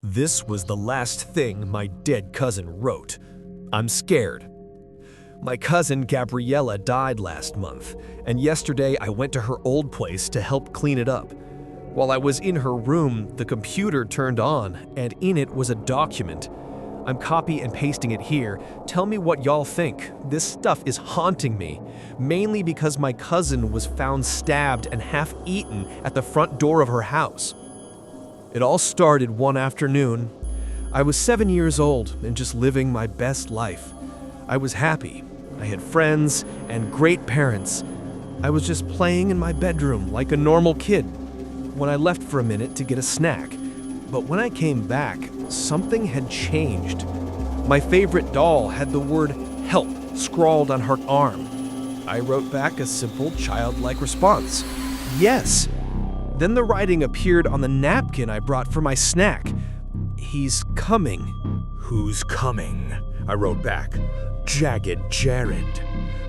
This was the last thing my dead cousin wrote. I'm scared. My cousin Gabriella died last month, and yesterday I went to her old place to help clean it up. While I was in her room, the computer turned on, and in it was a document. I'm copy and pasting it here. Tell me what y'all think. This stuff is haunting me, mainly because my cousin was found stabbed and half-eaten at the front door of her house. It all started one afternoon. I was 7 years old and just living my best life. I was happy. I had friends and great parents. I was just playing in my bedroom like a normal kid when I left for a minute to get a snack. But when I came back, something had changed. My favorite doll had the word "help" scrawled on her arm. I wrote back a simple, childlike response. Yes. Then the writing appeared on the napkin I brought for my snack. He's coming. Who's coming? I wrote back. Jagged Jared.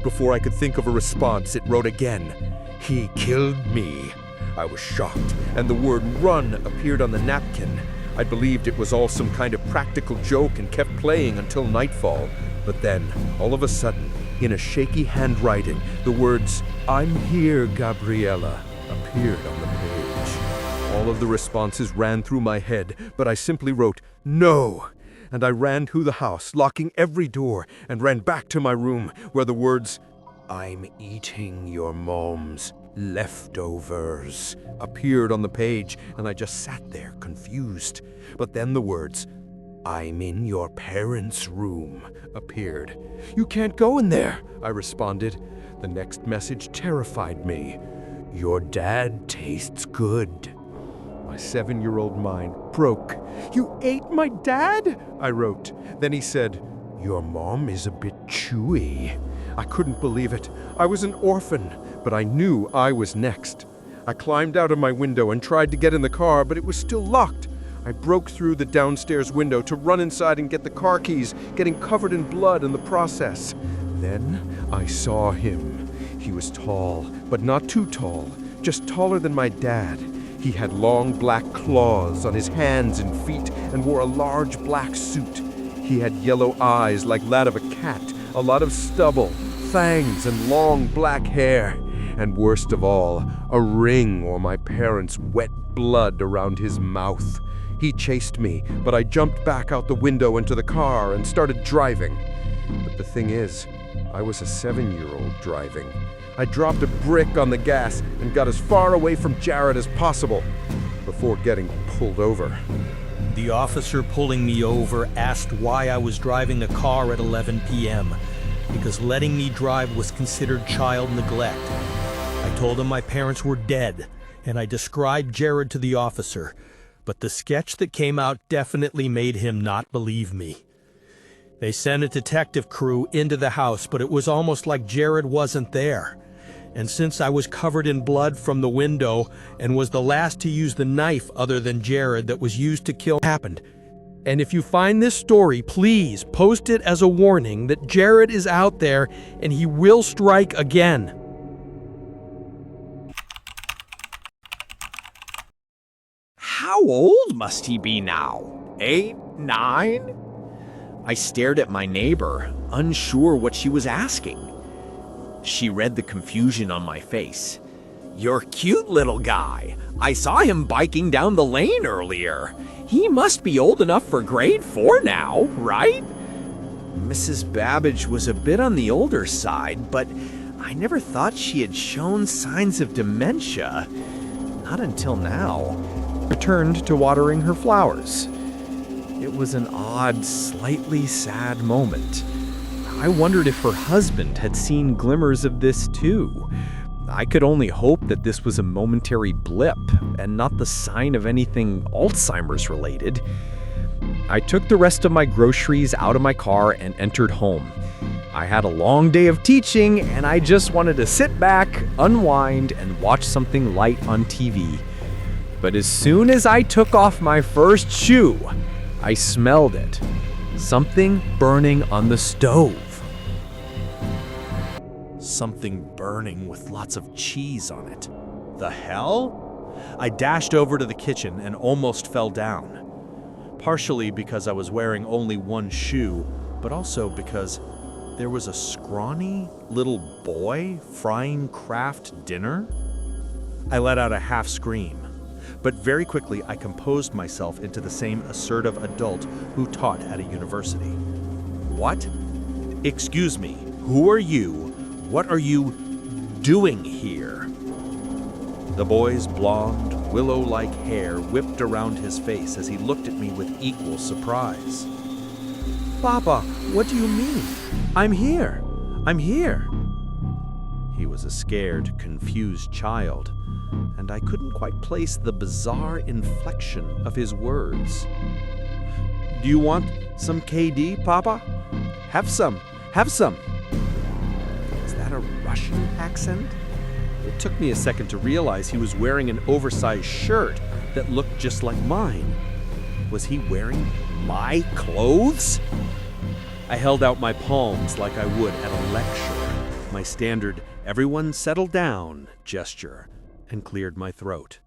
Before I could think of a response, it wrote again. He killed me. I was shocked, and the word "run" appeared on the napkin. I believed it was all some kind of practical joke and kept playing until nightfall. But then, all of a sudden, in a shaky handwriting, the words, "I'm here, Gabriella," appeared on the page. All of the responses ran through my head, but I simply wrote, "No!" And I ran through the house, locking every door, and ran back to my room, where the words, "I'm eating your mom's leftovers," appeared on the page, and I just sat there, confused. But then the words, "I'm in your parents' room," appeared. "You can't go in there," I responded. The next message terrified me. "Your dad tastes good." My 7-year-old mind broke. "You ate my dad?" I wrote. Then he said, "Your mom is a bit chewy." I couldn't believe it. I was an orphan, but I knew I was next. I climbed out of my window and tried to get in the car, but it was still locked. I broke through the downstairs window to run inside and get the car keys, getting covered in blood in the process. Then I saw him. He was tall, but not too tall, just taller than my dad. He had long black claws on his hands and feet and wore a large black suit. He had yellow eyes like that of a cat, a lot of stubble, fangs, and long black hair. And worst of all, a ring or my parents' wet blood around his mouth. He chased me, but I jumped back out the window into the car and started driving. But the thing is, I was a 7-year-old driving. I dropped a brick on the gas and got as far away from Jared as possible before getting pulled over. The officer pulling me over asked why I was driving a car at 11 p.m. because letting me drive was considered child neglect. I told him my parents were dead, and I described Jared to the officer, but the sketch that came out definitely made him not believe me. They sent a detective crew into the house, but it was almost like Jared wasn't there. And since I was covered in blood from the window and was the last to use the knife other than Jared that was used to kill happened. And if you find this story, please post it as a warning that Jared is out there and he will strike again. How old must he be now? 8, 9? I stared at my neighbor, unsure what she was asking. She read the confusion on my face. "You're cute, little guy. I saw him biking down the lane earlier. He must be old enough for grade 4 now, right?" Mrs. Babbage was a bit on the older side, but I never thought she had shown signs of dementia. Not until now. Returned to watering her flowers. It was an odd, slightly sad moment. I wondered if her husband had seen glimmers of this too. I could only hope that this was a momentary blip and not the sign of anything Alzheimer's related. I took the rest of my groceries out of my car and entered home. I had a long day of teaching and I just wanted to sit back, unwind, and watch something light on TV. But as soon as I took off my first shoe, I smelled it. Something burning on the stove. something burning with lots of cheese on it. The hell? I dashed over to the kitchen and almost fell down. Partially because I was wearing only one shoe, but also because there was a scrawny little boy frying Kraft dinner. I let out a half scream, but very quickly I composed myself into the same assertive adult who taught at a university. What? Excuse me, who are you? What are you doing here? The boy's blonde, willow-like hair whipped around his face as he looked at me with equal surprise. Papa, what do you mean? I'm here. I'm here. He was a scared, confused child, and I couldn't quite place the bizarre inflection of his words. Do you want some KD, Papa? Have some. Have some. Is that a Russian accent? It took me a second to realize he was wearing an oversized shirt that looked just like mine. Was he wearing my clothes? I held out my palms like I would at a lecture, my standard "everyone settle down" gesture, and cleared my throat.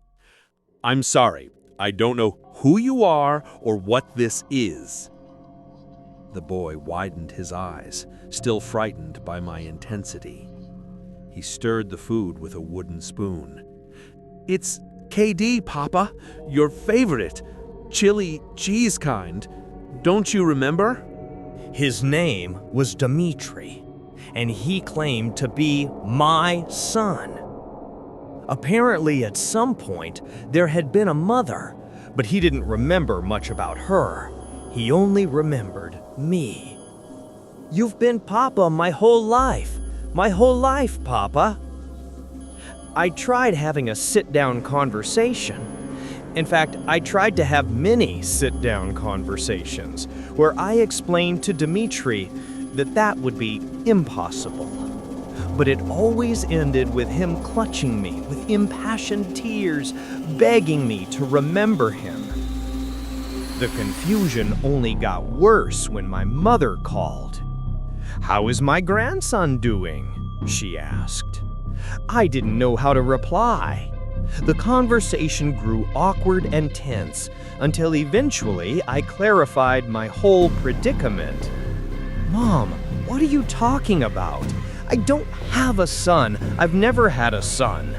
I'm sorry, I don't know who you are or what this is. The boy widened his eyes, still frightened by my intensity. He stirred the food with a wooden spoon. It's KD, Papa, your favorite, chili cheese kind. Don't you remember? His name was Dmitri, and he claimed to be my son. Apparently, at some point, there had been a mother, but he didn't remember much about her. He only remembered me. You've been Papa my whole life, Papa. I tried having a sit-down conversation. In fact, I tried to have many sit-down conversations where I explained to Dmitri that would be impossible. But it always ended with him clutching me with impassioned tears, begging me to remember him. The confusion only got worse when my mother called. "How is my grandson doing?" she asked. I didn't know how to reply. The conversation grew awkward and tense until eventually I clarified my whole predicament. "Mom, what are you talking about? I don't have a son. I've never had a son."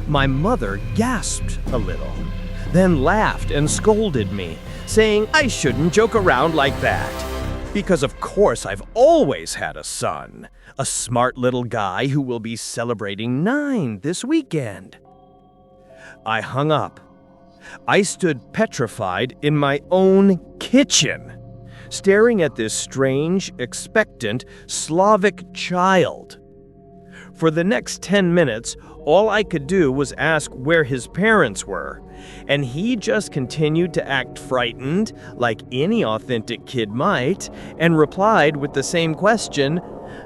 My mother gasped a little, then laughed and scolded me, saying I shouldn't joke around like that. Because of course I've always had a son, a smart little guy who will be celebrating 9 this weekend. I hung up. I stood petrified in my own kitchen, staring at this strange, expectant, Slavic child. For the next 10 minutes, all I could do was ask where his parents were, and he just continued to act frightened, like any authentic kid might, and replied with the same question,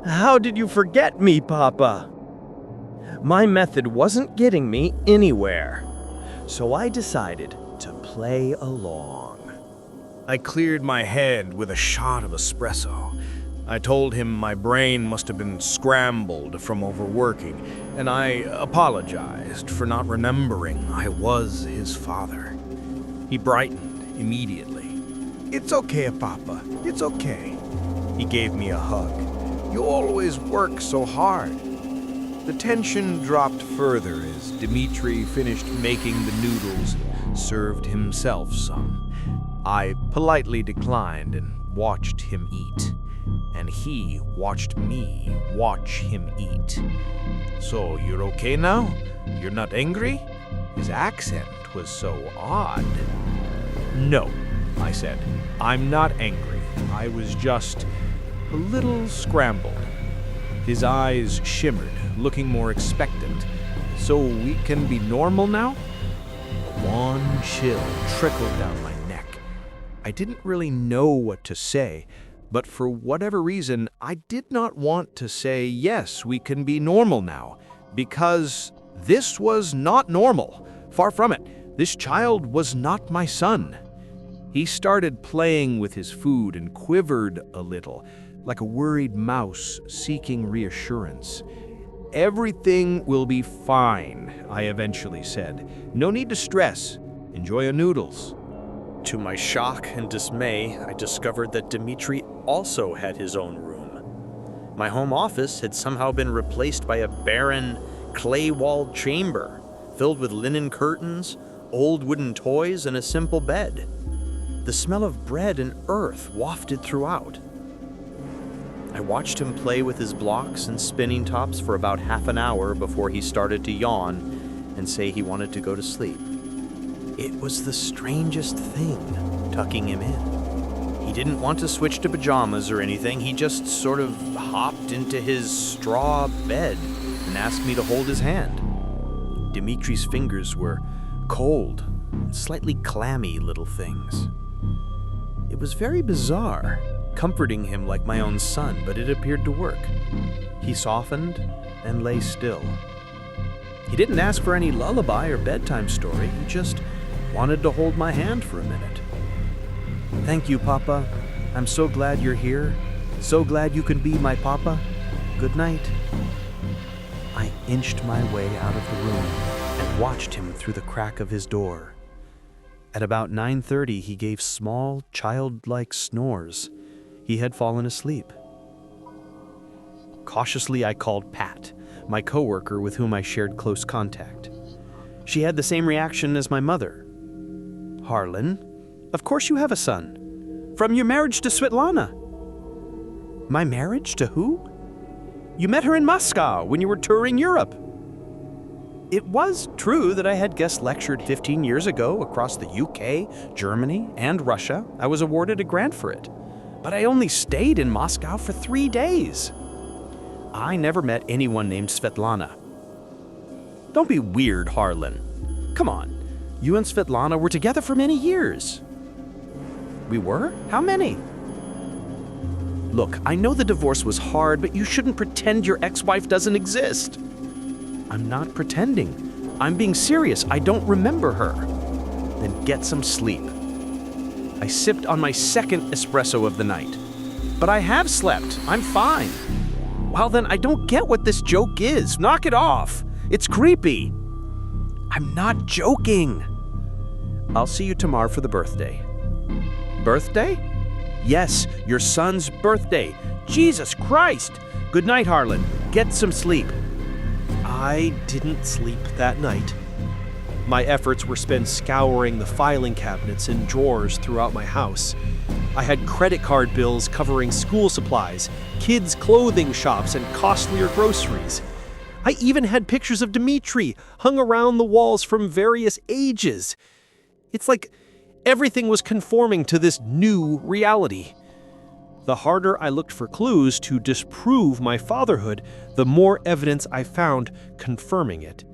"How did you forget me, Papa?" My method wasn't getting me anywhere, so I decided to play along. I cleared my head with a shot of espresso. I told him my brain must have been scrambled from overworking, and I apologized for not remembering I was his father. He brightened immediately. "It's okay, Papa. It's okay." He gave me a hug. "You always work so hard." The tension dropped further as Dmitri finished making the noodles and served himself some. I politely declined and watched him eat, and he watched me watch him eat. "So you're okay now? You're not angry?" His accent was so odd. "No," I said. "I'm not angry. I was just a little scrambled." His eyes shimmered, looking more expectant. "So we can be normal now?" A wan chill trickled down my neck. I didn't really know what to say, but for whatever reason, I did not want to say, "Yes, we can be normal now," because this was not normal. Far from it. This child was not my son. He started playing with his food and quivered a little, like a worried mouse seeking reassurance. Everything will be fine, I eventually said. No need to stress. Enjoy your noodles. To my shock and dismay, I discovered that Dmitri also had his own room. My home office had somehow been replaced by a barren, clay-walled chamber filled with linen curtains, old wooden toys, and a simple bed. The smell of bread and earth wafted throughout. I watched him play with his blocks and spinning tops for about half an hour before he started to yawn and say he wanted to go to sleep. It was the strangest thing, tucking him in. He didn't want to switch to pajamas or anything. He just sort of hopped into his straw bed and asked me to hold his hand. Dimitri's fingers were cold and slightly clammy little things. It was very bizarre, comforting him like my own son, but it appeared to work. He softened and lay still. He didn't ask for any lullaby or bedtime story. He just wanted to hold my hand for a minute. Thank you, Papa. I'm so glad you're here. So glad you can be my Papa. Good night. I inched my way out of the room and watched him through the crack of his door. At about 9:30, he gave small, childlike snores. He had fallen asleep. Cautiously, I called Pat, my coworker with whom I shared close contact. She had the same reaction as my mother. Harlan, of course you have a son. From your marriage to Svetlana. My marriage to who? You met her in Moscow when you were touring Europe. It was true that I had guest lectured 15 years ago across the UK, Germany, and Russia. I was awarded a grant for it. But I only stayed in Moscow for 3 days. I never met anyone named Svetlana. Don't be weird, Harlan. Come on, you and Svetlana were together for many years. We were? How many? Look, I know the divorce was hard, but you shouldn't pretend your ex-wife doesn't exist. I'm not pretending. I'm being serious. I don't remember her. Then get some sleep. I sipped on my second espresso of the night. But I have slept. I'm fine. Well then, I don't get what this joke is. Knock it off. It's creepy. I'm not joking. I'll see you tomorrow for the birthday. Birthday? Yes, your son's birthday. Jesus Christ! Good night, Harlan. Get some sleep. I didn't sleep that night. My efforts were spent scouring the filing cabinets and drawers throughout my house. I had credit card bills covering school supplies, kids' clothing shops, and costlier groceries. I even had pictures of Dmitri hung around the walls from various ages. It's like everything was conforming to this new reality. The harder I looked for clues to disprove my fatherhood, the more evidence I found confirming it.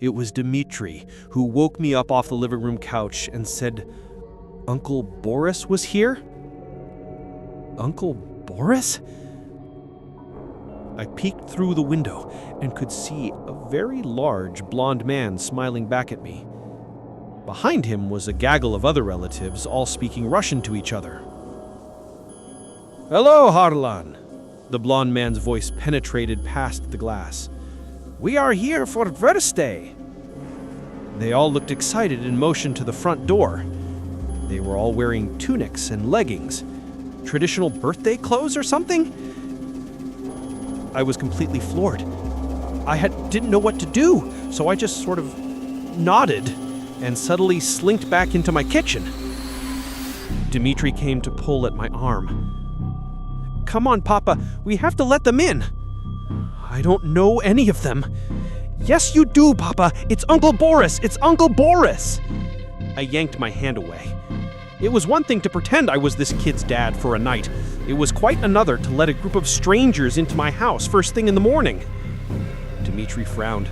It was Dmitri who woke me up off the living room couch and said, "Uncle Boris was here?" Uncle Boris? I peeked through the window and could see a very large blonde man smiling back at me. Behind him was a gaggle of other relatives, all speaking Russian to each other. "Hello, Harlan." The blonde man's voice penetrated past the glass. "We are here for birthday." They all looked excited and motioned to the front door. They were all wearing tunics and leggings. Traditional birthday clothes or something? I was completely floored. Didn't know what to do, so I just sort of nodded and subtly slinked back into my kitchen. Dmitri came to pull at my arm. "Come on, Papa, we have to let them in." "I don't know any of them." "Yes, you do, Papa. It's Uncle Boris. It's Uncle Boris." I yanked my hand away. It was one thing to pretend I was this kid's dad for a night. It was quite another to let a group of strangers into my house first thing in the morning. Dmitri frowned.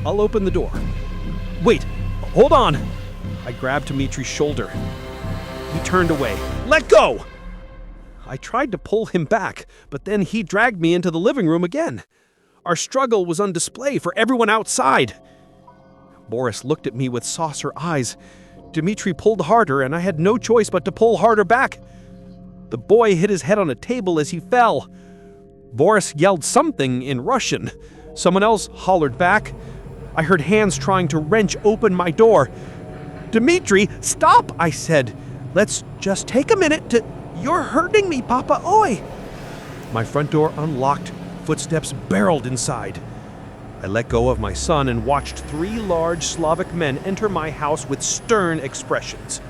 "I'll open the door." "Wait, hold on." I grabbed Dmitri's shoulder. He turned away. "Let go!" I tried to pull him back, but then he dragged me into the living room again. Our struggle was on display for everyone outside. Boris looked at me with saucer eyes. Dmitri pulled harder, and I had no choice but to pull harder back. The boy hit his head on a table as he fell. Boris yelled something in Russian. Someone else hollered back. I heard hands trying to wrench open my door. "Dmitri, stop," I said. "Let's just take a minute to... You're hurting me, Papa, oi!" My front door unlocked. Footsteps barreled inside. I let go of my son and watched 3 large Slavic men enter my house with stern expressions.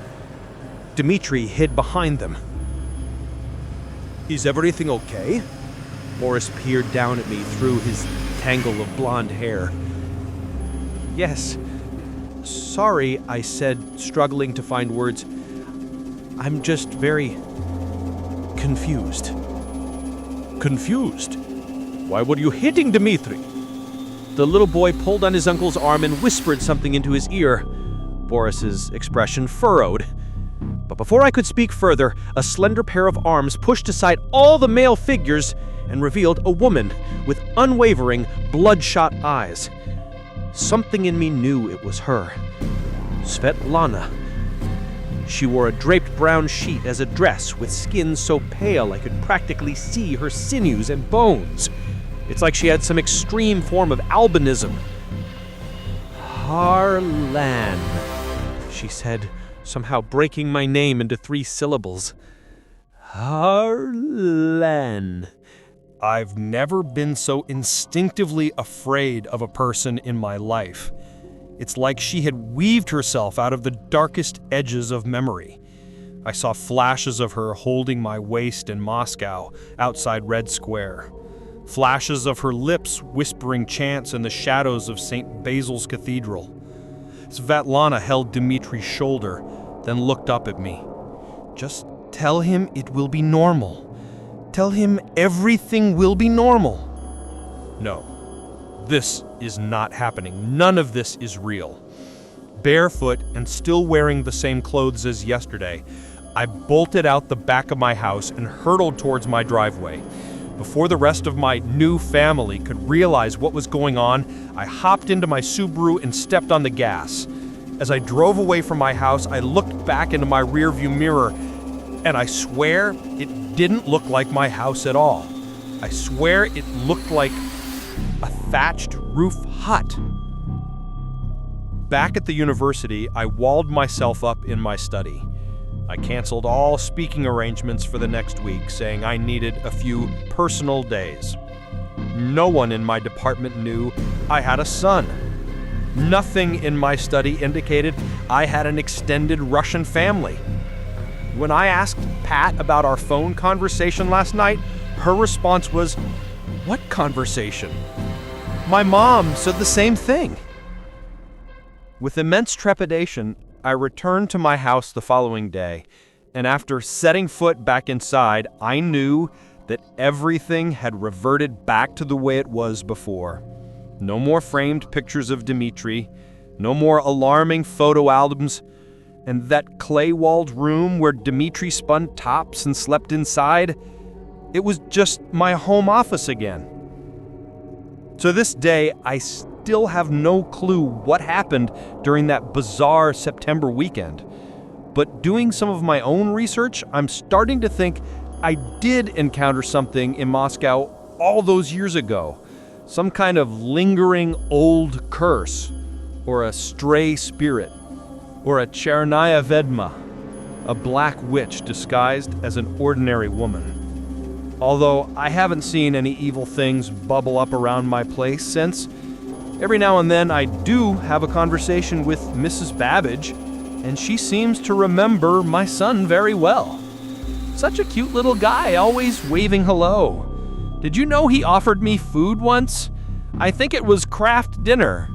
Dmitri hid behind them. "Is everything okay?" Boris peered down at me through his tangle of blonde hair. "Yes. Sorry," I said, struggling to find words. "I'm just very confused." "Confused? Why were you hitting Dmitri?" The little boy pulled on his uncle's arm and whispered something into his ear. Boris's expression furrowed. But before I could speak further, a slender pair of arms pushed aside all the male figures and revealed a woman with unwavering, bloodshot eyes. Something in me knew it was her. Svetlana. She wore a draped brown sheet as a dress with skin so pale I could practically see her sinews and bones. It's like she had some extreme form of albinism. "Harlan," she said, somehow breaking my name into 3 syllables. "Harlan." I've never been so instinctively afraid of a person in my life. It's like she had weaved herself out of the darkest edges of memory. I saw flashes of her holding my waist in Moscow, outside Red Square. Flashes of her lips whispering chants in the shadows of St. Basil's Cathedral. Svetlana held Dmitri's shoulder, then looked up at me. "Just tell him it will be normal. Tell him everything will be normal." No, this is not happening. None of this is real. Barefoot and still wearing the same clothes as yesterday, I bolted out the back of my house and hurtled towards my driveway. Before the rest of my new family could realize what was going on, I hopped into my Subaru and stepped on the gas. As I drove away from my house, I looked back into my rearview mirror, and I swear it didn't look like my house at all. I swear it looked like a thatched roof hut. Back at the university, I walled myself up in my study. I canceled all speaking arrangements for the next week, saying I needed a few personal days. No one in my department knew I had a son. Nothing in my study indicated I had an extended Russian family. When I asked Pat about our phone conversation last night, her response was, "What conversation?" My mom said the same thing. With immense trepidation, I returned to my house the following day, and after setting foot back inside, I knew that everything had reverted back to the way it was before. No more framed pictures of Dmitri, no more alarming photo albums, and that clay-walled room where Dmitri spun tops and slept inside, it was just my home office again. To this day, I still have no clue what happened during that bizarre September weekend. But doing some of my own research, I'm starting to think I did encounter something in Moscow all those years ago. Some kind of lingering old curse, or a stray spirit, or a Chernaya Vedma, a black witch disguised as an ordinary woman. Although I haven't seen any evil things bubble up around my place since, every now and then I do have a conversation with Mrs. Babbage, and she seems to remember my son very well. Such a cute little guy, always waving hello. Did you know he offered me food once? I think it was Kraft dinner.